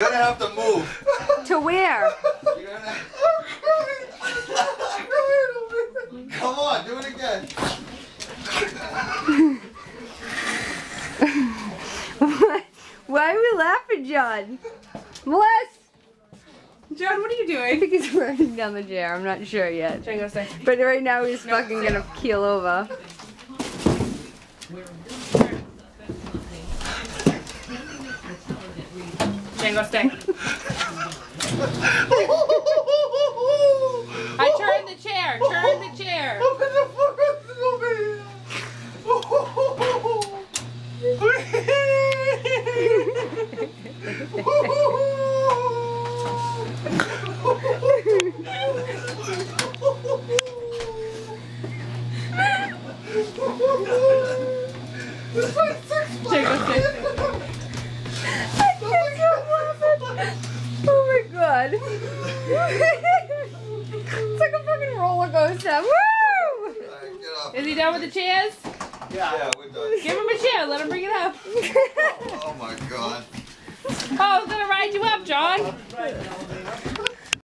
You're gonna have to move. To where? You're gonna... Come on, do it again. Why are we laughing, John? Melissa! John, what are you I doing? think he's running down the chair. I'm not sure yet. Django, stay. But right now he's fucking gonna keel over. Django, stay. I turned the chair. Turn the chair. Django, stay. Oh my god. It's like a fucking roller coaster. Woo! Is he done with the chairs? Yeah, we're done. Give him a chair. Let him bring it up. Oh my god. Oh, I was gonna ride you up, John.